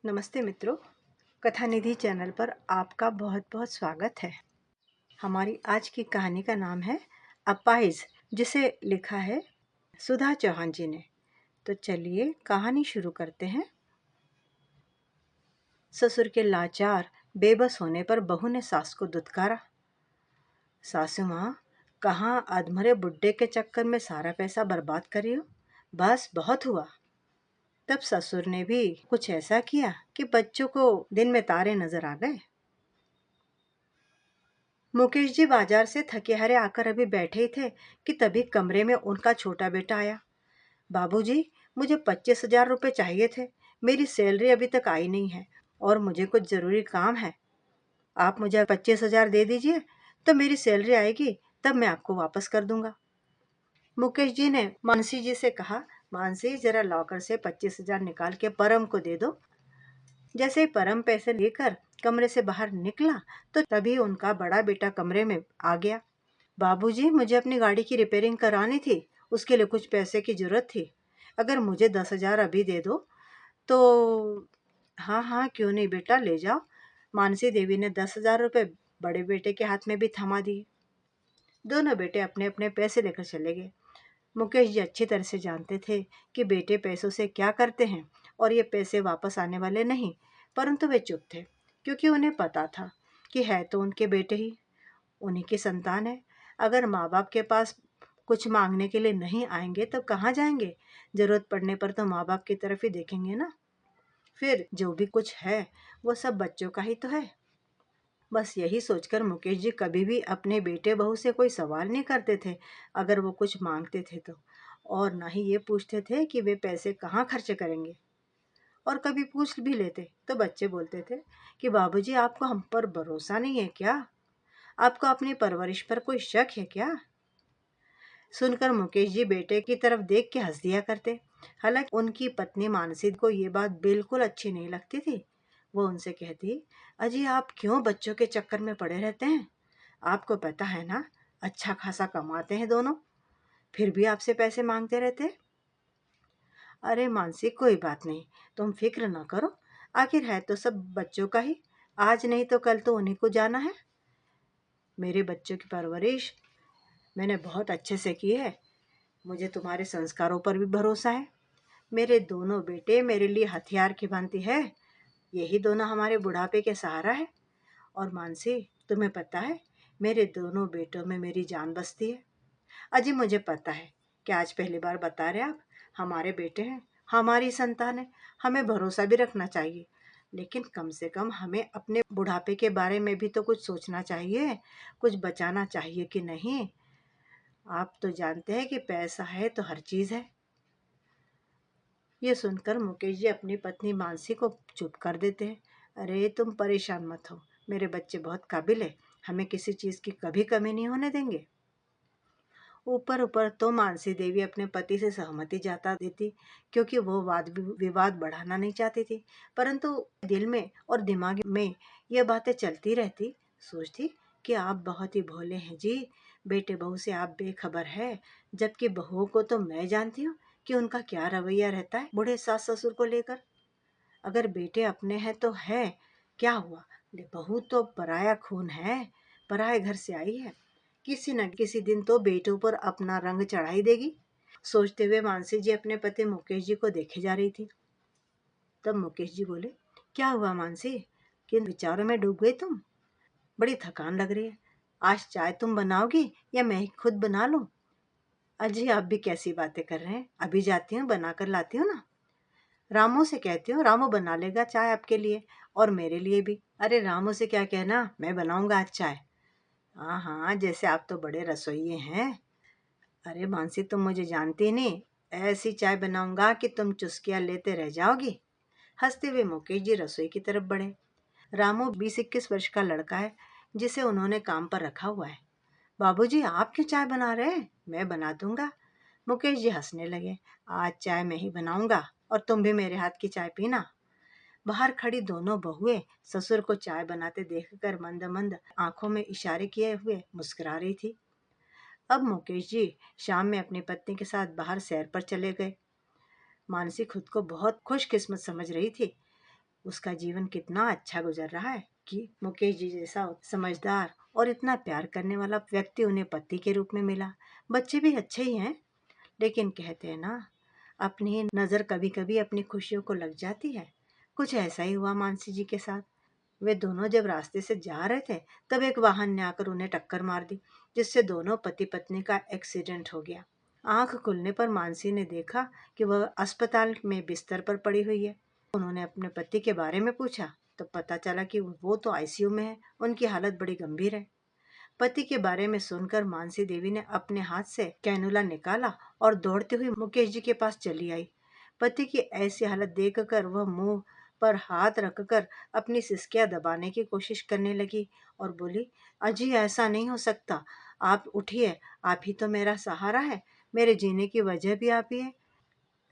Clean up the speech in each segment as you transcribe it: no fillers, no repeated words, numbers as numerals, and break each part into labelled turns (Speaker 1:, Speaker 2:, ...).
Speaker 1: नमस्ते मित्रों, कथा निधि चैनल पर आपका बहुत बहुत स्वागत है। हमारी आज की कहानी का नाम है अपाहिज, जिसे लिखा है सुधा चौहान जी ने। तो चलिए कहानी शुरू करते हैं। ससुर के लाचार बेबस होने पर बहू ने सास को दुत्कारा। सासू माँ, कहाँ अधमरे बुड्ढे के चक्कर में सारा पैसा बर्बाद करी हो, बस बहुत हुआ। तब ससुर ने भी कुछ ऐसा किया कि बच्चों को दिन में तारे नजर आ गए। मुकेश जी बाजार से थके हारे आकर अभी बैठे ही थे कि तभी कमरे में उनका छोटा बेटा आया। बाबूजी, मुझे 25,000 रुपये चाहिए थे। मेरी सैलरी अभी तक आई नहीं है और मुझे कुछ जरूरी काम है। आप मुझे 25,000 दे दीजिए, तो मेरी सैलरी आएगी तब मैं आपको वापस कर दूंगा। मुकेश जी ने मानसी जी से कहा, मानसी जरा लॉकर से 25,000 निकाल के परम को दे दो। जैसे ही परम पैसे लेकर कमरे से बाहर निकला तो तभी उनका बड़ा बेटा कमरे में आ गया। बाबूजी, मुझे अपनी गाड़ी की रिपेयरिंग करानी थी, उसके लिए कुछ पैसे की जरूरत थी। अगर मुझे 10,000 अभी दे दो तो। हाँ हाँ, क्यों नहीं बेटा, ले जाओ। मानसी देवी ने 10,000 रुपये बड़े बेटे के हाथ में भी थमा दिए। दोनों बेटे अपने अपने पैसे लेकर चले गए। मुकेश जी अच्छी तरह से जानते थे कि बेटे पैसों से क्या करते हैं और ये पैसे वापस आने वाले नहीं, परंतु वे चुप थे क्योंकि उन्हें पता था कि है तो उनके बेटे ही, उन्हीं की संतान है। अगर माँ बाप के पास कुछ मांगने के लिए नहीं आएंगे तो कहाँ जाएंगे? जरूरत पड़ने पर तो माँ बाप की तरफ ही देखेंगे ना। फिर जो भी कुछ है वो सब बच्चों का ही तो है। बस यही सोचकर मुकेश जी कभी भी अपने बेटे बहू से कोई सवाल नहीं करते थे अगर वो कुछ मांगते थे तो, और ना ही ये पूछते थे कि वे पैसे कहाँ खर्च करेंगे। और कभी पूछ भी लेते तो बच्चे बोलते थे कि बाबूजी, आपको हम पर भरोसा नहीं है क्या? आपको अपनी परवरिश पर कोई शक है क्या? सुनकर मुकेश जी बेटे की तरफ देख के हंस दिया करते। हालांकि उनकी पत्नी मानसी को ये बात बिल्कुल अच्छी नहीं लगती थी। वो उनसे कहती, अजी आप क्यों बच्चों के चक्कर में पड़े रहते हैं? आपको पता है ना, अच्छा खासा कमाते हैं दोनों, फिर भी आपसे पैसे मांगते रहते हैं। अरे मानसी, कोई बात नहीं, तुम फिक्र ना करो। आखिर है तो सब बच्चों का ही, आज नहीं तो कल तो उन्हीं को जाना है। मेरे बच्चों की परवरिश मैंने बहुत अच्छे से की है। मुझे तुम्हारे संस्कारों पर भी भरोसा है। मेरे दोनों बेटे मेरे लिए हथियार की भांति है। यही दोनों हमारे बुढ़ापे के सहारा है। और मानसी, तुम्हें पता है, मेरे दोनों बेटों में मेरी जान बसती है। अजी मुझे पता है कि आज पहली बार बता रहे आप, हमारे बेटे हैं, हमारी संतान है, हमें भरोसा भी रखना चाहिए। लेकिन कम से कम हमें अपने बुढ़ापे के बारे में भी तो कुछ सोचना चाहिए, कुछ बचाना चाहिए कि नहीं। आप तो जानते हैं कि पैसा है तो हर चीज है। ये सुनकर मुकेश जी अपनी पत्नी मानसी को चुप कर देते हैं। अरे तुम परेशान मत हो, मेरे बच्चे बहुत काबिल है, हमें किसी चीज की कभी कमी नहीं होने देंगे। ऊपर ऊपर तो मानसी देवी अपने पति से सहमति जता देती क्योंकि वो वाद विवाद बढ़ाना नहीं चाहती थी, परंतु दिल में और दिमाग में ये बातें चलती रहती। सोचती कि आप बहुत ही भोले हैं जी, बेटे बहू से आप बेखबर है, जबकि बहुओं को तो मैं जानती हूँ कि उनका क्या रवैया रहता है बूढ़े सास ससुर को लेकर। अगर बेटे अपने हैं तो है, क्या हुआ, बहू तो पराया खून है, पराये घर से आई है, किसी न किसी दिन तो बेटों पर अपना रंग चढ़ाई देगी। सोचते हुए मानसी जी अपने पति मुकेश जी को देखे जा रही थी। तब मुकेश जी बोले, क्या हुआ मानसी, किन विचारों में डूब गई तुम? बड़ी थकान लग रही है। आज चाय तुम बनाओगी या मैं ही खुद बना लूं? अजी आप भी कैसी बातें कर रहे हैं, अभी जाती हूँ बना कर लाती हूँ ना। रामू से कहती हूँ, रामू बना लेगा चाय आपके लिए और मेरे लिए भी। अरे रामू से क्या कहना, मैं बनाऊंगा आज चाय। हाँ हाँ, जैसे आप तो बड़े रसोइये हैं। अरे मानसी, तुम मुझे जानती नहीं, ऐसी चाय बनाऊंगा कि तुम चुस्कियां लेते रह जाओगी। हंसते हुए मुकेश जी रसोई की तरफ बढ़े। रामू 20-21 वर्ष का लड़का है जिसे उन्होंने काम पर रखा हुआ है। बाबूजी आप क्यों चाय बना रहे हैं, मैं बना दूंगा। मुकेश जी हंसने लगे। आज चाय मैं ही बनाऊंगा और तुम भी मेरे हाथ की चाय पीना। बाहर खड़ी दोनों बहुएं ससुर को चाय बनाते देखकर मंद मंद आंखों में इशारे किए हुए मुस्कुरा रही थी। अब मुकेश जी शाम में अपनी पत्नी के साथ बाहर सैर पर चले गए। मानसी खुद को बहुत खुशकिस्मत समझ रही थी उसका जीवन कितना अच्छा गुजर रहा है कि मुकेश जी जैसा समझदार और इतना प्यार करने वाला व्यक्ति उन्हें पति के रूप में मिला। बच्चे भी अच्छे ही हैं, लेकिन कहते हैं ना, अपनी नज़र कभी कभी अपनी खुशियों को लग जाती है। कुछ ऐसा ही हुआ मानसी जी के साथ। वे दोनों जब रास्ते से जा रहे थे, तब एक वाहन ने आकर उन्हें टक्कर मार दी, जिससे दोनों पति पत्नी का एक्सीडेंट हो गया। आंख खुलने पर मानसी ने देखा कि वह अस्पताल में बिस्तर पर पड़ी हुई है। उन्होंने अपने पति के बारे में पूछा तो पता चला कि वो तो आईसीयू में है, उनकी हालत बड़ी गंभीर है। पति के बारे में सुनकर मानसी देवी ने अपने हाथ से कैनुला निकाला और दौड़ती हुई मुकेश जी के पास चली आई। पति की ऐसी हालत देखकर वह मुंह पर हाथ रखकर अपनी सिसकियां दबाने की कोशिश करने लगी और बोली, अजी ऐसा नहीं हो सकता, आप उठिए, आप ही तो मेरा सहारा है, मेरे जीने की वजह भी आप ही है,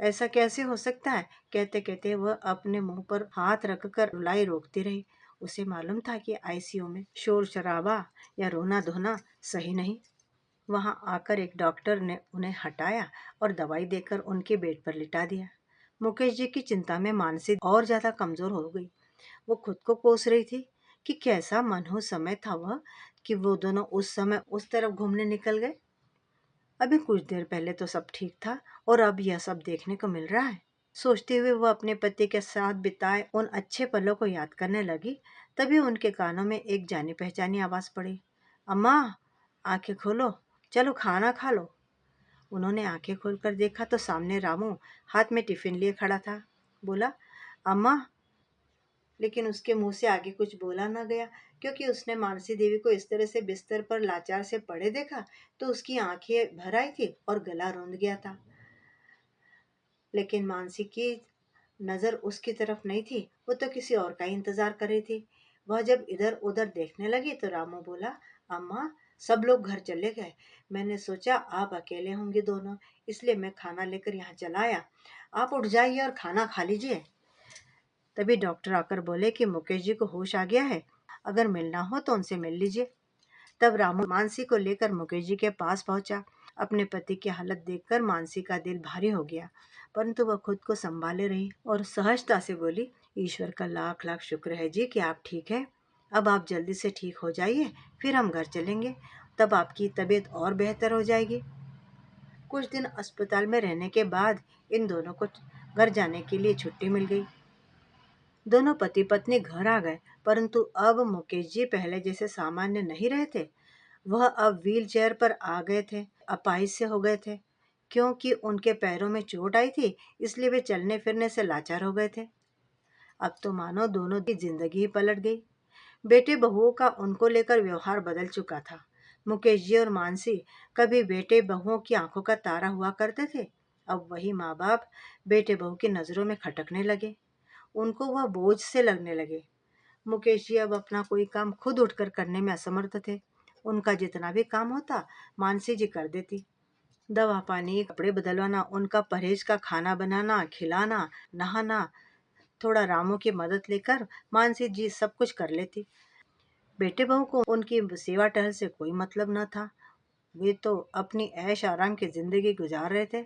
Speaker 1: ऐसा कैसे हो सकता है। कहते कहते वह अपने मुंह पर हाथ रखकर रुलाई रोकती रही। उसे मालूम था कि आईसीयू में शोर शराबा या रोना धोना सही नहीं। वहां आकर एक डॉक्टर ने उन्हें हटाया और दवाई देकर उनके बेड पर लिटा दिया। मुकेश जी की चिंता में मानसी और ज्यादा कमजोर हो गई। वो खुद को कोस रही थी कि कैसा मनहूस समय था वह, कि वो दोनों उस समय उस तरफ घूमने निकल गए। अभी कुछ देर पहले तो सब ठीक था और अब यह सब देखने को मिल रहा है। सोचते हुए वो अपने पति के साथ बिताए उन अच्छे पलों को याद करने लगी। तभी उनके कानों में एक जानी पहचानी आवाज पड़ी, अम्मा, आंखें खोलो, चलो खाना खा लो। उन्होंने आंखें खोलकर देखा तो सामने रामू हाथ में टिफिन लिए खड़ा था। बोला, अम्मा, लेकिन उसके मुंह से आगे कुछ बोला न गया, क्योंकि उसने मानसी देवी को इस तरह से बिस्तर पर लाचार से पड़े देखा तो उसकी आंखें भर आई थी और गला रूंध गया था। लेकिन मानसी की नजर उसकी तरफ नहीं थी, वो तो किसी और का ही इंतजार कर रही थी। वह जब इधर उधर देखने लगी तो रामू बोला, अम्मा, सब लोग घर चले गए, मैंने सोचा आप अकेले होंगे दोनों, इसलिए मैं खाना लेकर यहाँ चला आया, आप उठ जाइए और खाना खा लीजिए। तभी डॉक्टर आकर बोले कि मुकेश जी को होश आ गया है, अगर मिलना हो तो उनसे मिल लीजिए। तब रामू मानसी को लेकर मुकेश जी के पास पहुंचा। अपने पति की हालत देखकर मानसी का दिल भारी हो गया, परंतु वह खुद को संभाले रही और सहजता से बोली, ईश्वर का लाख लाख शुक्र है जी कि आप ठीक है। अब आप जल्दी से ठीक हो जाइए, फिर हम घर चलेंगे, तब आपकी तबीयत और बेहतर हो जाएगी। कुछ दिन अस्पताल में रहने के बाद इन दोनों को घर जाने के लिए छुट्टी मिल गई। दोनों पति पत्नी घर आ गए, परंतु अब मुकेश जी पहले जैसे सामान्य नहीं रहे थे। वह अब व्हील चेयर पर आ गए थे, अपाहिज से हो गए थे। क्योंकि उनके पैरों में चोट आई थी, इसलिए वे चलने फिरने से लाचार हो गए थे। अब तो मानो दोनों की जिंदगी ही पलट गई। बेटे बहुओं का उनको लेकर व्यवहार बदल चुका था। मुकेश जी और मानसी कभी बेटे बहुओं की आंखों का तारा हुआ करते थे, अब वही माँ बाप बेटे बहू की नजरों में खटकने लगे। उनको वह बोझ से लगने लगे। मुकेश जी अब अपना कोई काम खुद उठकर करने में असमर्थ थे। उनका जितना भी काम होता मानसी जी कर देती। दवा पानी, कपड़े बदलवाना, उनका परहेज का खाना बनाना, खिलाना, नहाना, थोड़ा रामू की मदद लेकर मानसी जी सब कुछ कर लेती। बेटे बहू को उनकी सेवा टहल से कोई मतलब न था। वे तो अपनी ऐश आराम की जिंदगी गुजार रहे थे।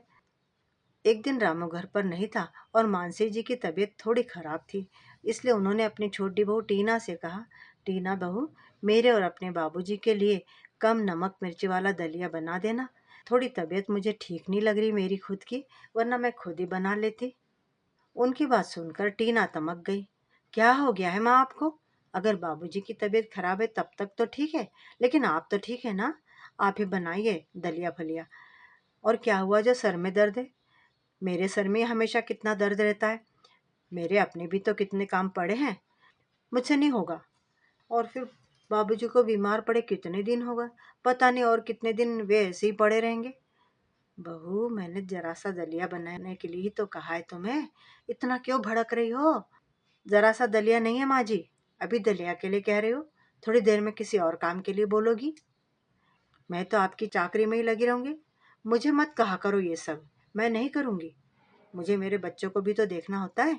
Speaker 1: एक दिन रामू घर पर नहीं था और मानसी जी की तबीयत थोड़ी खराब थी, इसलिए उन्होंने अपनी छोटी बहू टीना से कहा, टीना बहू, मेरे और अपने बाबूजी के लिए कम नमक मिर्ची वाला दलिया बना देना। थोड़ी तबीयत मुझे ठीक नहीं लग रही मेरी खुद की, वरना मैं खुद ही बना लेती। उनकी बात सुनकर टीना तमक गई। क्या हो गया है माँ आपको? अगर बाबूजी की तबीयत खराब है तब तक तो ठीक है, लेकिन आप तो ठीक है ना? आप ही बनाइए दलिया फलिया। और क्या हुआ जो सर में दर्द है? मेरे सर में हमेशा कितना दर्द रहता है, मेरे अपने भी तो कितने काम पड़े हैं, मुझसे नहीं होगा। और फिर बाबूजी को बीमार पड़े कितने दिन होगा, पता नहीं और कितने दिन वे ऐसे ही पड़े रहेंगे। बहू, मैंने जरा सा दलिया बनाने के लिए ही तो कहा है तुम्हें, इतना क्यों भड़क रही हो? जरा सा दलिया नहीं है माँ जी, अभी दलिया के लिए कह रही हो, थोड़ी देर में किसी और काम के लिए बोलोगी। मैं तो आपकी चाकरी में ही लगी रहूंगी, मुझे मत कहा करो ये सब, मैं नहीं करूंगी। मुझे मेरे बच्चों को भी तो देखना होता है।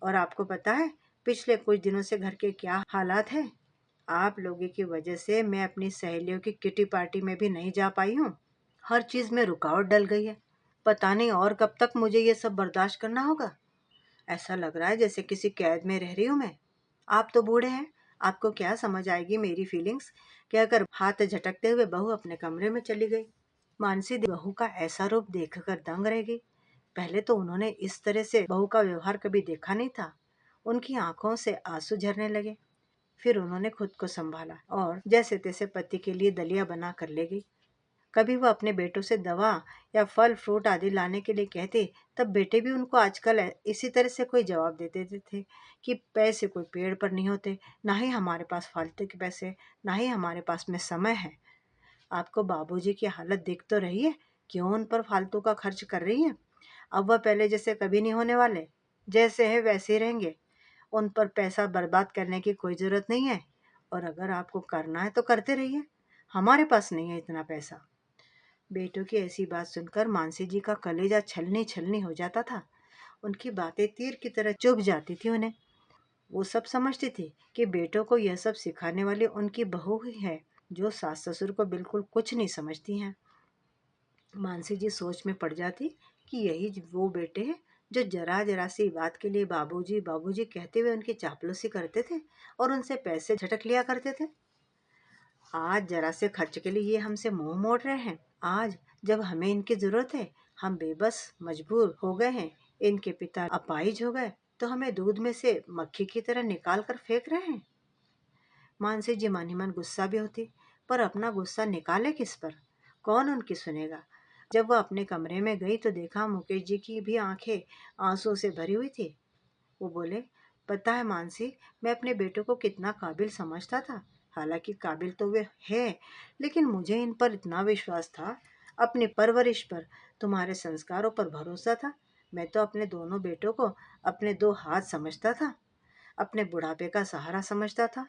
Speaker 1: और आपको पता है पिछले कुछ दिनों से घर के क्या हालात है? आप लोगों की वजह से मैं अपनी सहेलियों की किटी पार्टी में भी नहीं जा पाई हूँ। हर चीज में रुकावट डल गई है। पता नहीं और कब तक मुझे ये सब बर्दाश्त करना होगा। ऐसा लग रहा है जैसे किसी कैद में रह रही हूँ मैं। आप तो बूढ़े हैं, आपको क्या समझ आएगी मेरी फीलिंग्स, कहकर हाथ झटकते हुए बहू अपने कमरे में चली गई। मानसी बहू का ऐसा रूप देखकर दंग रह गई। पहले तो उन्होंने इस तरह से बहू का व्यवहार कभी देखा नहीं था। उनकी आंखों से आंसू झरने लगे। फिर उन्होंने खुद को संभाला और जैसे तैसे पति के लिए दलिया बना कर ले गई। कभी वह अपने बेटों से दवा या फल फ्रूट आदि लाने के लिए कहते, तब बेटे भी उनको आजकल इसी तरह से कोई जवाब दे देते थे कि पैसे कोई पेड़ पर नहीं होते, ना ही हमारे पास फालतू के पैसे, ना ही हमारे पास में समय है। आपको बाबूजी की हालत देख तो रही है, क्यों उन पर फालतू का खर्च कर रही है। अब वह पहले जैसे कभी नहीं होने वाले, जैसे है वैसे ही रहेंगे। उन पर पैसा बर्बाद करने की कोई ज़रूरत नहीं है, और अगर आपको करना है तो करते रहिए, हमारे पास नहीं है इतना पैसा। बेटों की ऐसी बात सुनकर मानसी जी का कलेजा छलनी छलनी हो जाता था। उनकी बातें तीर की तरह चुभ जाती थी उन्हें। वो सब समझती थी कि बेटों को यह सब सिखाने वाली उनकी बहू ही है, जो सास ससुर को बिल्कुल कुछ नहीं समझती हैं। मानसी जी सोच में पड़ जाती कि यही वो बेटे हैं जो जरा जरा सी बात के लिए बाबूजी बाबूजी कहते हुए उनकी चापलूसी करते थे और उनसे पैसे झटक लिया करते थे। आज जरा से खर्च के लिए ये हमसे मुंह मोड़ रहे हैं। आज जब हमें इनकी जरूरत है, हम बेबस मजबूर हो गए हैं, इनके पिता अपाहिज हो गए, तो हमें दूध में से मक्खी की तरह निकाल कर फेंक रहे हैं। मानसी जी मन ही मन गुस्सा भी होती, पर अपना गुस्सा निकाले किस पर, कौन उनकी सुनेगा। जब वह अपने कमरे में गई तो देखा मुकेश जी की भी आंखें आंसुओं से भरी हुई थी। वो बोले, पता है मानसी, मैं अपने बेटों को कितना काबिल समझता था। हालांकि काबिल तो वे है, लेकिन मुझे इन पर इतना विश्वास था, अपनी परवरिश पर, तुम्हारे संस्कारों पर भरोसा था। मैं तो अपने दोनों बेटों को अपने दो हाथ समझता था, अपने बुढ़ापे का सहारा समझता था।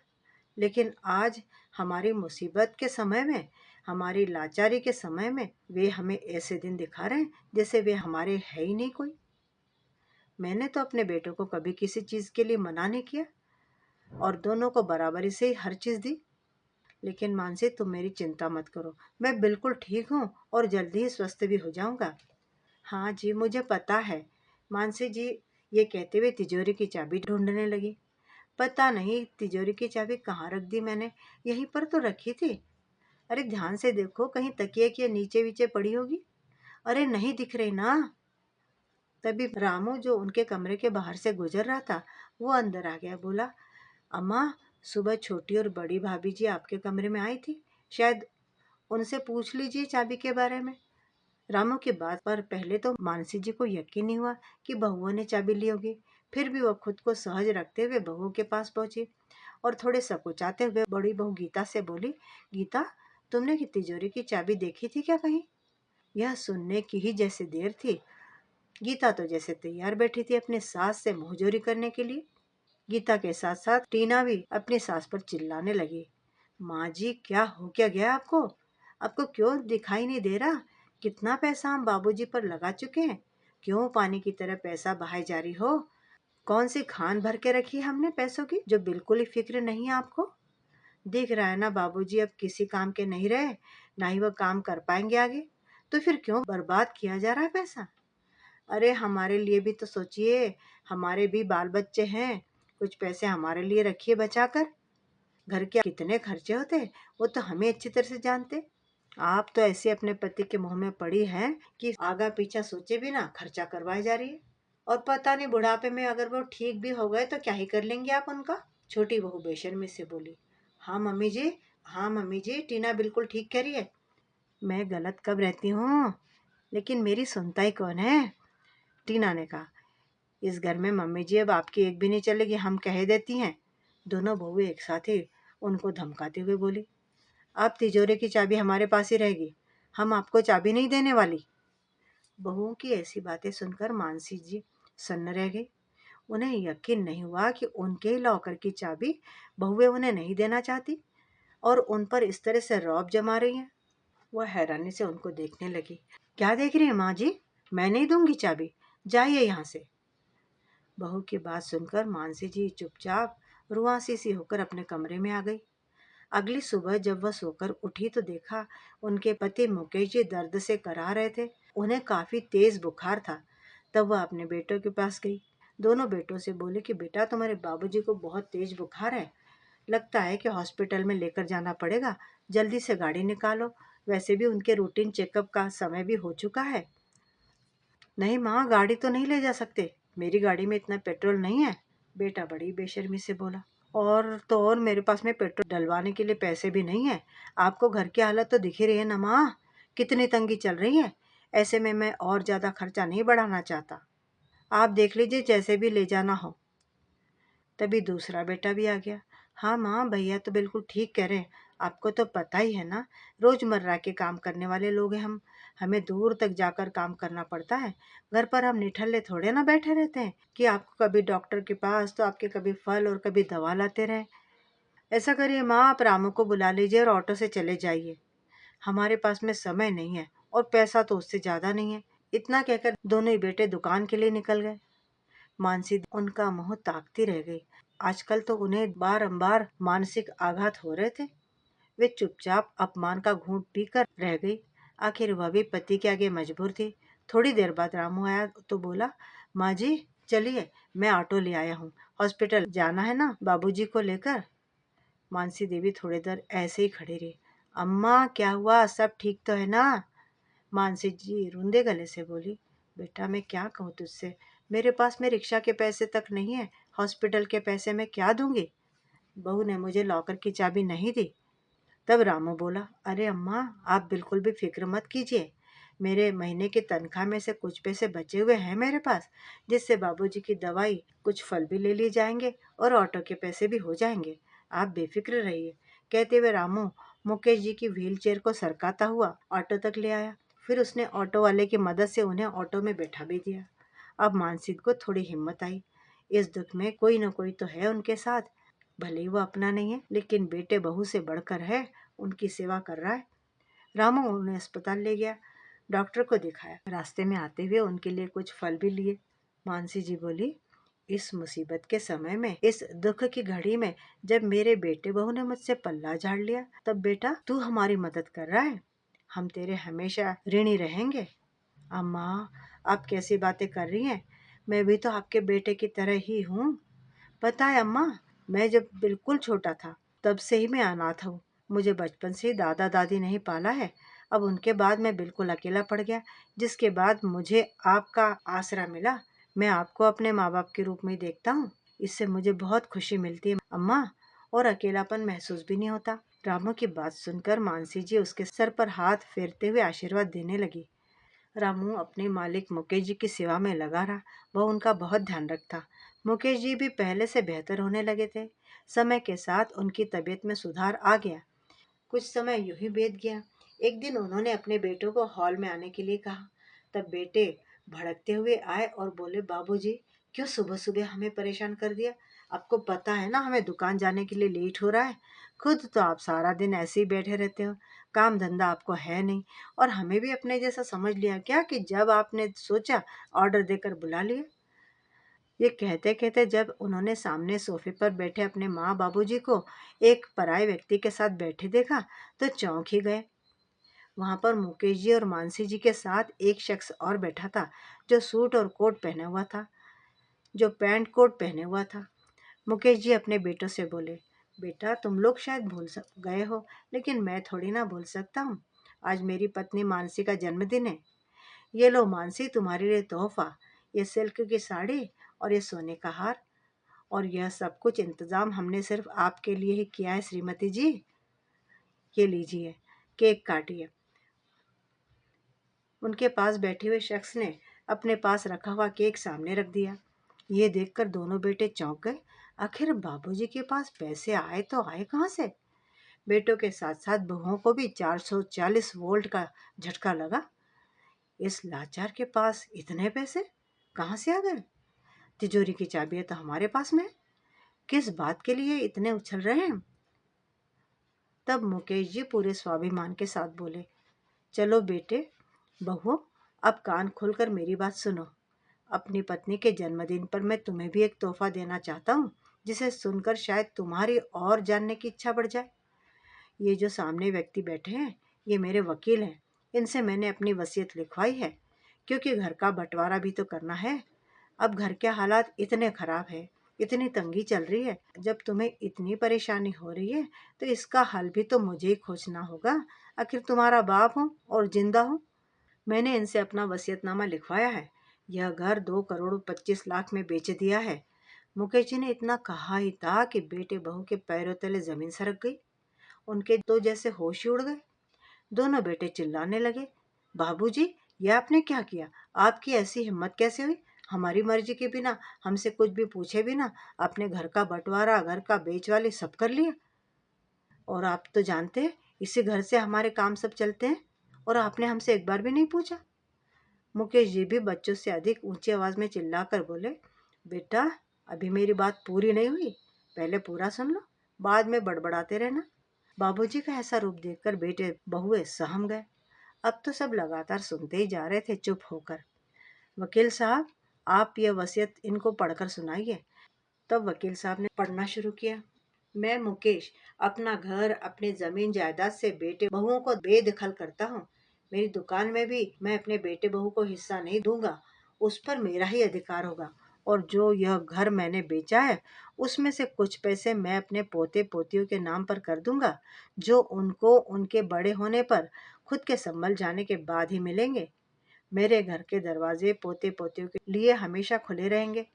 Speaker 1: लेकिन आज हमारी मुसीबत के समय में, हमारी लाचारी के समय में वे हमें ऐसे दिन दिखा रहे हैं जैसे वे हमारे है ही नहीं कोई। मैंने तो अपने बेटों को कभी किसी चीज़ के लिए मना नहीं किया और दोनों को बराबरी से ही हर चीज़ दी। लेकिन मानसी, तुम मेरी चिंता मत करो, मैं बिल्कुल ठीक हूँ और जल्दी ही स्वस्थ भी हो जाऊंगा। हाँ जी, मुझे पता है। मानसी जी ये कहते हुए तिजोरी की चाबी ढूंढने लगी। पता नहीं तिजोरी की चाबी कहाँ रख दी मैंने, यहीं पर तो रखी थी। अरे ध्यान से देखो, कहीं तकिए के नीचे वीचे पड़ी होगी। अरे नहीं दिख रही ना। तभी रामू, जो उनके कमरे के बाहर से गुजर रहा था, वो अंदर आ गया। बोला, अम्मा, सुबह छोटी और बड़ी भाभी जी आपके कमरे में आई थी, शायद उनसे पूछ लीजिए चाबी के बारे में। रामू की बात पर पहले तो मानसी जी को यकीन नहीं हुआ कि बहुओं ने चाबी ली होगी। फिर भी वह खुद को सहज रखते हुए बहू के पास पहुंची और थोड़े सकुचाते हुए बड़ी बहू गीता से बोली, गीता, तुमने की तिजोरी की चाबी देखी थी क्या कहीं। यह सुनने की ही जैसे देर थी, गीता तो जैसे तैयार बैठी थी अपनी सास से मुंहजोरी करने के लिए। गीता के साथ साथ टीना भी अपनी सास पर चिल्लाने लगी, माँ जी, क्या हो क्या गया आपको, आपको क्यों दिखाई नहीं दे रहा, कितना पैसा हम बाबूजी पर लगा चुके हैं, क्यों पानी की तरह पैसा बहाई जा रही हो। कौन सी खान भर के रखी है हमने पैसों की, जो बिल्कुल ही फिक्र नहीं है आपको। दिख रहा है ना बाबूजी अब किसी काम के नहीं रहे, ना ही वो काम कर पाएंगे आगे, तो फिर क्यों बर्बाद किया जा रहा है पैसा। अरे हमारे लिए भी तो सोचिए, हमारे भी बाल बच्चे हैं, कुछ पैसे हमारे लिए रखिए बचा कर। घर के कितने खर्चे होते, वो तो हमें अच्छी तरह से जानते। आप तो ऐसे अपने पति के मुंह में पड़ी हैं कि आगा पीछा सोचे बिना खर्चा करवाई जा रही है। और पता नहीं बुढ़ापे में अगर वो ठीक भी हो गए तो क्या ही कर लेंगे आप उनका। छोटी बहू बेशर्मी से बोली, हाँ मम्मी जी, हाँ मम्मी जी, टीना बिल्कुल ठीक कह रही है। मैं गलत कब रहती हूँ, लेकिन मेरी सुनता ही कौन है। टीना ने कहा, इस घर में मम्मी जी अब आपकी एक भी नहीं चलेगी, हम कह देती हैं। दोनों बहू एक साथ ही उनको धमकाते हुए बोली, अब तिजोरी की चाबी हमारे पास ही रहेगी, हम आपको चाबी नहीं देने वाली। बहुओं की ऐसी बातें सुनकर मानसी जी सन्न रह गई। उन्हें यकीन नहीं हुआ कि उनके ही लॉकर की चाबी बहुएं उन्हें नहीं देना चाहती और उन पर इस तरह से रौब जमा रही हैं। वह हैरानी से उनको देखने लगी। क्या देख रही है माँ जी, मैं नहीं दूंगी चाबी, जाइए यहाँ से। बहू की बात सुनकर मानसी जी चुपचाप रुआसी सी होकर अपने कमरे में आ गई। अगली सुबह जब वह सोकर उठी तो देखा उनके पति मुकेश जी दर्द से करा रहे थे। उन्हें काफी तेज बुखार था। तब वह अपने बेटों के पास गई। दोनों बेटों से बोले कि बेटा तुम्हारे बाबूजी को बहुत तेज बुखार है, लगता है कि हॉस्पिटल में लेकर जाना पड़ेगा, जल्दी से गाड़ी निकालो, वैसे भी उनके रूटीन चेकअप का समय भी हो चुका है। नहीं माँ, गाड़ी तो नहीं ले जा सकते, मेरी गाड़ी में इतना पेट्रोल नहीं है, बेटा बड़ी बेशर्मी से बोला। और मेरे पास में पेट्रोल डलवाने के लिए पैसे भी नहीं है। आपको घर की हालत तो दिख ही रही है ना माँ, कितनी तंगी चल रही है। ऐसे में मैं और ज़्यादा खर्चा नहीं बढ़ाना चाहता, आप देख लीजिए जैसे भी ले जाना हो। तभी दूसरा बेटा भी आ गया। हाँ माँ, भैया तो बिल्कुल ठीक कह रहे हैं, आपको तो पता ही है ना, रोजमर्रा के काम करने वाले लोग हैं हम, हमें दूर तक जाकर काम करना पड़ता है। घर पर हम निठल्ले थोड़े ना बैठे रहते हैं कि आपको कभी डॉक्टर के पास तो आपके कभी फल और कभी दवा लाते रहे। ऐसा करिए माँ, आप रामू को बुला लीजिए और ऑटो से चले जाइए, हमारे पास में समय नहीं है और पैसा तो उससे ज्यादा नहीं है। इतना कहकर दोनों ही बेटे दुकान के लिए निकल गए। मानसी उनका मुंह ताकती रह गई। आजकल तो उन्हें बारंबार मानसिक आघात हो रहे थे। वे चुपचाप अपमान का घूंट पीकर रह गई। आखिर वह भी पति के आगे मजबूर थी। थोड़ी देर बाद रामू आया तो बोला, माँ जी चलिए, मैं ऑटो ले आया हूँ, हॉस्पिटल जाना है ना बाबूजी को लेकर। मानसी देवी थोड़ी देर ऐसे ही खड़ी रही। अम्मा क्या हुआ, सब ठीक तो है ना? मानसी जी रुंधे गले से बोली, बेटा मैं क्या कहूँ तुझसे, मेरे पास में रिक्शा के पैसे तक नहीं है, हॉस्पिटल के पैसे मैं क्या दूंगी, बहू ने मुझे लॉकर की चाबी नहीं दी। तब रामू बोला, अरे अम्मा आप बिल्कुल भी फिक्र मत कीजिए, मेरे महीने की तनख्वाह में से कुछ पैसे बचे हुए हैं मेरे पास, जिससे बाबूजी की दवाई, कुछ फल भी ले लिए जाएंगे और ऑटो के पैसे भी हो जाएंगे, आप बेफिक्र रहिए। कहते हुए रामू मुकेश जी की व्हील चेयर को सरकाता हुआ ऑटो तक ले आया। फिर उसने ऑटो वाले की मदद से उन्हें ऑटो में बैठा भी दिया। अब मानसी को थोड़ी हिम्मत आई, इस दुख में कोई न कोई तो है उनके साथ, भले ही वो अपना नहीं है लेकिन बेटे बहू से बढ़कर है, उनकी सेवा कर रहा है। रामू उन्हें अस्पताल ले गया, डॉक्टर को दिखाया, रास्ते में आते हुए उनके लिए कुछ फल भी लिए। मानसी जी बोली, इस मुसीबत के समय में, इस दुख की घड़ी में, जब मेरे बेटे बहू ने मुझसे पल्ला झाड़ लिया, तब बेटा तू हमारी मदद कर रहा है, हम तेरे हमेशा ऋणी रहेंगे। अम्मा आप कैसी बातें कर रही हैं, मैं भी तो आपके बेटे की तरह ही हूँ। पता है अम्मा, मैं जब बिल्कुल छोटा था तब से ही मैं अनाथ हूँ, मुझे बचपन से ही दादा दादी नहीं पाला है। अब उनके बाद मैं बिल्कुल अकेला पड़ गया, जिसके बाद मुझे आपका आसरा मिला। मैं आपको अपने माँ बाप के रूप में ही देखता हूँ, इससे मुझे बहुत खुशी मिलती है अम्मा, और अकेलापन महसूस भी नहीं होता। रामू की बात सुनकर मानसी जी उसके सर पर हाथ फेरते हुए आशीर्वाद देने लगी। रामू अपने मालिक मुकेश जी की सेवा में लगा रहा, वह उनका बहुत ध्यान रखता। मुकेश जी भी पहले से बेहतर होने लगे थे। समय के साथ उनकी तबीयत में सुधार आ गया। कुछ समय यूं ही बीत गया। एक दिन उन्होंने अपने बेटों को हॉल में आने के लिए कहा। तब बेटे भड़कते हुए आए और बोले, बाबूजी क्यों सुबह सुबह हमें परेशान कर दिया, आपको पता है ना हमें दुकान जाने के लिए लेट हो रहा है, खुद तो आप सारा दिन ऐसे ही बैठे रहते हो, काम धंधा आपको है नहीं, और हमें भी अपने जैसा समझ लिया क्या कि जब आपने सोचा ऑर्डर देकर बुला लिया। ये कहते कहते जब उन्होंने सामने सोफे पर बैठे अपने माँ बाबूजी को एक पराये व्यक्ति के साथ बैठे देखा तो चौंक ही गए। वहां पर मुकेश जी और मानसी जी के साथ एक शख्स और बैठा था, जो सूट और कोट पहने हुआ था, जो पैंट कोट पहने हुआ था। मुकेश जी अपने बेटों से बोले, बेटा तुम लोग शायद गए हो, लेकिन मैं थोड़ी ना भूल सकता हूँ, आज मेरी पत्नी मानसी का जन्मदिन है, ये लो मानसी तुम्हारे लिए तोहफा, ये सिल्क की साड़ी और ये सोने का हार, और यह सब कुछ इंतजाम हमने सिर्फ आपके लिए ही किया है श्रीमती जी, ये लीजिए, केक काटिए। उनके पास बैठे हुए शख्स ने अपने पास रखा हुआ केक सामने रख दिया। ये देखकर दोनों बेटे चौंक गए, आखिर बाबूजी के पास पैसे आए तो आए कहाँ से। बेटों के साथ साथ बहुओं को भी 440 वोल्ट का झटका लगा। इस लाचार के पास इतने पैसे कहाँ से आ गए, तिजोरी की चाबियां तो हमारे पास में है, किस बात के लिए इतने उछल रहे हैं। तब मुकेश जी पूरे स्वाभिमान के साथ बोले, चलो बेटे बहुओं, अब कान खोलकर मेरी बात सुनो, अपनी पत्नी के जन्मदिन पर मैं तुम्हें भी एक तोहफा देना चाहता हूँ, जिसे सुनकर शायद तुम्हारी और जानने की इच्छा बढ़ जाए। ये जो सामने व्यक्ति बैठे हैं, ये मेरे वकील हैं, इनसे मैंने अपनी वसीयत लिखवाई है, क्योंकि घर का बंटवारा भी तो करना है। अब घर के हालात इतने खराब है, इतनी तंगी चल रही है, जब तुम्हें इतनी परेशानी हो रही है तो इसका हल भी तो मुझे ही खोजना होगा। आखिर तुम्हारा बाप हूँ और जिंदा हूँ। मैंने इनसे अपना वसीयतनामा लिखवाया है। यह घर 2 करोड़ 25 लाख में बेच दिया है। मुकेश जी ने इतना कहा ही था कि बेटे बहू के पैरों तले जमीन सरक गई। उनके तो जैसे होश ही उड़ गए। दोनों बेटे चिल्लाने लगे, बाबूजी, ये आपने क्या किया? आपकी ऐसी हिम्मत कैसे हुई? हमारी मर्जी के बिना, हमसे कुछ भी पूछे बिना आपने घर का बंटवारा, घर का बेचवाली सब कर लिया। और आप तो जानते हैं इसी घर से हमारे काम सब चलते हैं, और आपने हमसे एक बार भी नहीं पूछा। मुकेश जी भी बच्चों से अधिक ऊंची आवाज में चिल्लाकर बोले, बेटा, अभी मेरी बात पूरी नहीं हुई, पहले पूरा सुन लो, बाद में बड़बड़ाते रहना। बाबूजी का ऐसा रूप देखकर बेटे बहुए सहम गए। अब तो सब लगातार सुनते ही जा रहे थे चुप होकर। वकील साहब, आप यह वसीयत इनको पढ़कर सुनाइए। तब वकील साहब ने पढ़ना शुरू किया। मैं मुकेश अपना घर, अपनी जमीन जायदाद से बेटे बहुओं को बेदखल करता हूँ। मेरी दुकान में भी मैं अपने बेटे बहू को हिस्सा नहीं दूंगा। उस पर मेरा ही अधिकार होगा। और जो यह घर मैंने बेचा है उसमें से कुछ पैसे मैं अपने पोते पोतियों के नाम पर कर दूंगा, जो उनको उनके बड़े होने पर खुद के संभल जाने के बाद ही मिलेंगे। मेरे घर के दरवाजे पोते पोतियों के लिए हमेशा खुले रहेंगे।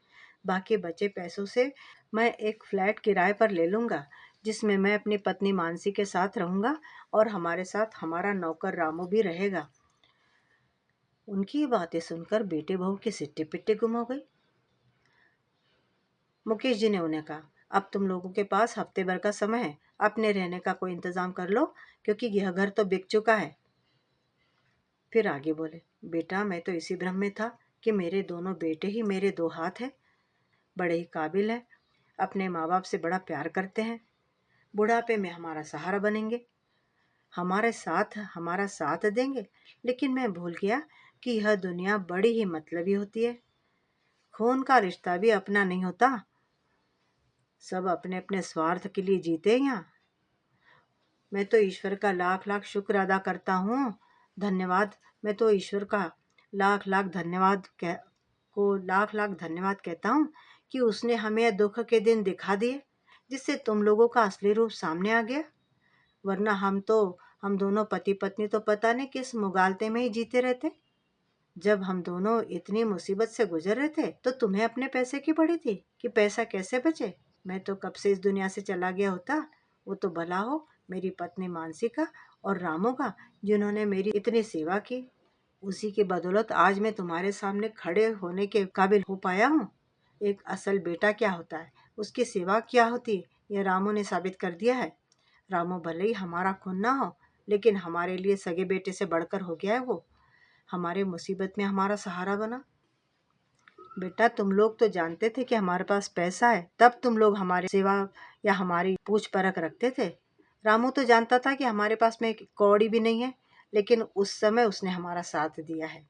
Speaker 1: बाकी बचे पैसों से मैं एक फ्लैट किराए पर ले लूंगा, जिसमें मैं अपनी पत्नी मानसी के साथ रहूंगा और हमारे साथ हमारा नौकर रामू भी रहेगा। उनकी ये बातें सुनकर बेटे बहू की सिट्टी पिट्टी गुम हो गई। मुकेश जी ने उन्हें कहा, अब तुम लोगों के पास हफ्ते भर का समय है, अपने रहने का कोई इंतजाम कर लो, क्योंकि यह घर तो बिक चुका है। फिर आगे बोले, बेटा, मैं तो इसी भ्रम में था कि मेरे दोनों बेटे ही मेरे दो हाथ हैं, बड़े ही काबिल हैं, अपने माँ बाप से बड़ा प्यार करते हैं, बुढ़ापे में हमारा सहारा बनेंगे, हमारा साथ देंगे। लेकिन मैं भूल गया कि यह दुनिया बड़ी ही मतलबी होती है। खून का रिश्ता भी अपना नहीं होता। सब अपने अपने स्वार्थ के लिए जीते हैं यहाँ। मैं तो ईश्वर का लाख लाख शुक्र अदा करता हूँ। धन्यवाद। मैं तो ईश्वर का लाख लाख धन्यवाद कह को लाख लाख धन्यवाद कहता हूँ कि उसने हमें यह दुख के दिन दिखा दिए, जिससे तुम लोगों का असली रूप सामने आ गया। वरना हम दोनों पति पत्नी तो पता नहीं किस मुगालते में ही जीते रहते। जब हम दोनों इतनी मुसीबत से गुजर रहे थे तो तुम्हें अपने पैसे की पड़ी थी कि पैसा कैसे बचे। मैं तो कब से इस दुनिया से चला गया होता। वो तो भला हो मेरी पत्नी मानसी का और रामू का, जिन्होंने मेरी इतनी सेवा की। उसी की बदौलत आज मैं तुम्हारे सामने खड़े होने के काबिल हो पाया हूँ। एक असल बेटा क्या होता है, उसकी सेवा क्या होती है, यह रामू ने साबित कर दिया है। रामू भले ही हमारा खून ना हो, लेकिन हमारे लिए सगे बेटे से बढ़कर हो गया है। वो हमारे मुसीबत में हमारा सहारा बना। बेटा, तुम लोग तो जानते थे कि हमारे पास पैसा है, तब तुम लोग हमारी सेवा या हमारी पूछ परख रखते थे। रामू तो जानता था कि हमारे पास में एक कौड़ी भी नहीं है, लेकिन उस समय उसने हमारा साथ दिया है।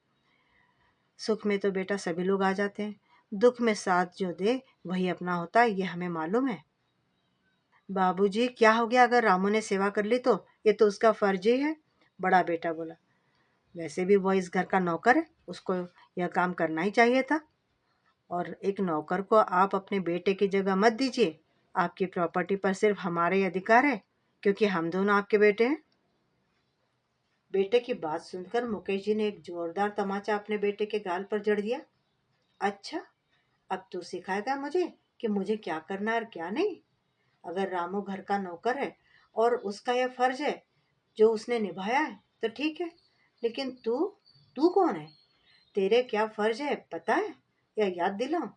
Speaker 1: सुख में तो बेटा सभी लोग आ जाते हैं, दुख में साथ जो दे वही अपना होता है, ये हमें मालूम है। बाबूजी, क्या हो गया अगर रामू ने सेवा कर ली तो? ये तो उसका फर्ज ही है। बड़ा बेटा बोला, वैसे भी वह इस घर का नौकर है, उसको यह काम करना ही चाहिए था। और एक नौकर को आप अपने बेटे की जगह मत दीजिए। आपकी प्रॉपर्टी पर सिर्फ हमारे ही अधिकार है, क्योंकि हम दोनों आपके बेटे हैं। बेटे की बात सुनकर मुकेश जी ने एक जोरदार तमाचा अपने बेटे के गाल पर जड़ दिया। अच्छा, अब तू सिखाएगा मुझे कि मुझे क्या करना है और क्या नहीं। अगर रामू घर का नौकर है और उसका यह फर्ज है जो उसने निभाया है तो ठीक है, लेकिन तू तू कौन है? तेरे क्या फर्ज है पता है, या याद दिलाऊं?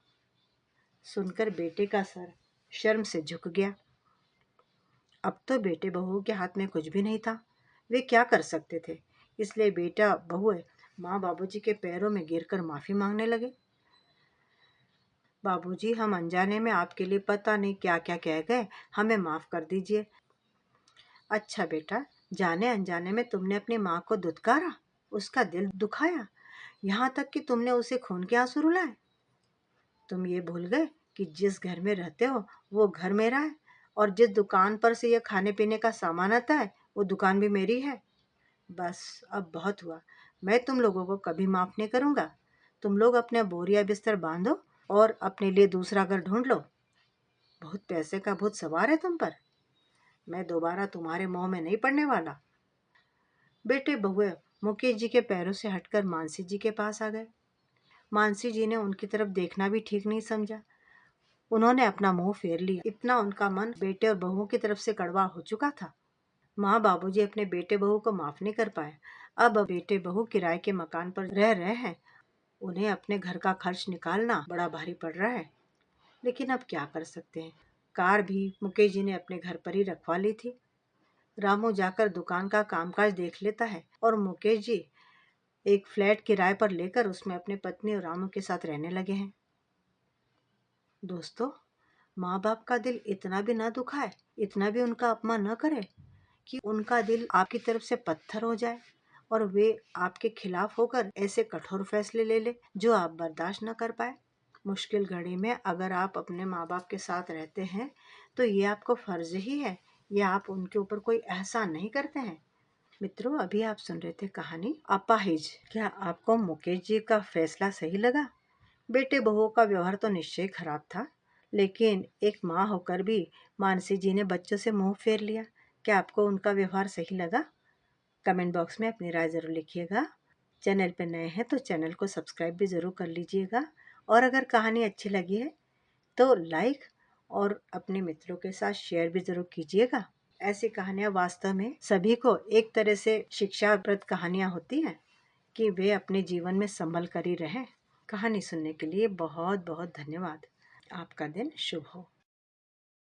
Speaker 1: सुनकर बेटे का सर शर्म से झुक गया। अब तो बेटे बहू के हाथ में कुछ भी नहीं था। वे क्या कर सकते थे? इसलिए बेटा बहू माँ बाबूजी के पैरों में गिरकर माफी मांगने लगे। बाबूजी, हम अनजाने में आपके लिए पता नहीं क्या क्या कह गए, हमें माफ कर दीजिए। अच्छा बेटा, जाने अनजाने में तुमने अपनी माँ को दुत्कारा, उसका दिल दुखाया, यहाँ तक कि तुमने उसे खून के आंसू रुलाए। तुम ये भूल गए कि जिस घर में रहते हो वो घर मेरा है, और जिस दुकान पर से यह खाने पीने का सामान आता है वो दुकान भी मेरी है। बस अब बहुत हुआ। मैं तुम लोगों को कभी माफ नहीं करूंगा। तुम लोग अपने बोरिया बिस्तर बांधो और अपने लिए दूसरा घर ढूंढ लो। बहुत पैसे का भूत सवार है तुम पर। मैं दोबारा तुम्हारे मुंह में नहीं पड़ने वाला। बेटे बहुए मुकेश जी के पैरों से हटकर मानसी जी के पास आ गए। मानसी जी ने उनकी तरफ देखना भी ठीक नहीं समझा। उन्होंने अपना मुंह फेर लिया। इतना उनका मन बेटे और बहू की तरफ से कड़वा हो चुका था। माँ बाबूजी अपने बेटे बहू को माफ नहीं कर पाए। अब बेटे बहू किराए के मकान पर रह रहे हैं। उन्हें अपने घर का खर्च निकालना बड़ा भारी पड़ रहा है। लेकिन अब क्या कर सकते हैं। कार भी मुकेश जी ने अपने घर पर ही रखवा ली थी। रामू जाकर दुकान का कामकाज देख लेता है और मुकेश जी एक फ्लैट किराए पर लेकर उसमें अपनी पत्नी और रामू के साथ रहने लगे हैं। दोस्तों, माँ बाप का दिल इतना भी ना दुखाए, इतना भी उनका अपमान न करे कि उनका दिल आपकी तरफ से पत्थर हो जाए और वे आपके खिलाफ होकर ऐसे कठोर फैसले ले ले जो आप बर्दाश्त न कर पाए। मुश्किल घड़ी में अगर आप अपने माँ बाप के साथ रहते हैं तो ये आपको फर्ज ही है, या आप उनके ऊपर कोई एहसान नहीं करते हैं। मित्रों, अभी आप सुन रहे थे कहानी अपाहिज। क्या आपको मुकेश जी का फैसला सही लगा? बेटे बहू का व्यवहार तो निश्चय खराब था, लेकिन एक माँ होकर भी मानसी जी ने बच्चों से मुंह फेर लिया। क्या आपको उनका व्यवहार सही लगा? कमेंट बॉक्स में अपनी राय ज़रूर लिखिएगा। चैनल पर नए हैं तो चैनल को सब्सक्राइब भी ज़रूर कर लीजिएगा। और अगर कहानी अच्छी लगी है तो लाइक और अपने मित्रों के साथ शेयर भी ज़रूर कीजिएगा। ऐसी कहानियाँ वास्तव में सभी को एक तरह से शिक्षाप्रद कहानियाँ होती हैं कि वे अपने जीवन में संभल कर ही रहें। कहानी सुनने के लिए बहुत बहुत धन्यवाद। आपका दिन शुभ हो।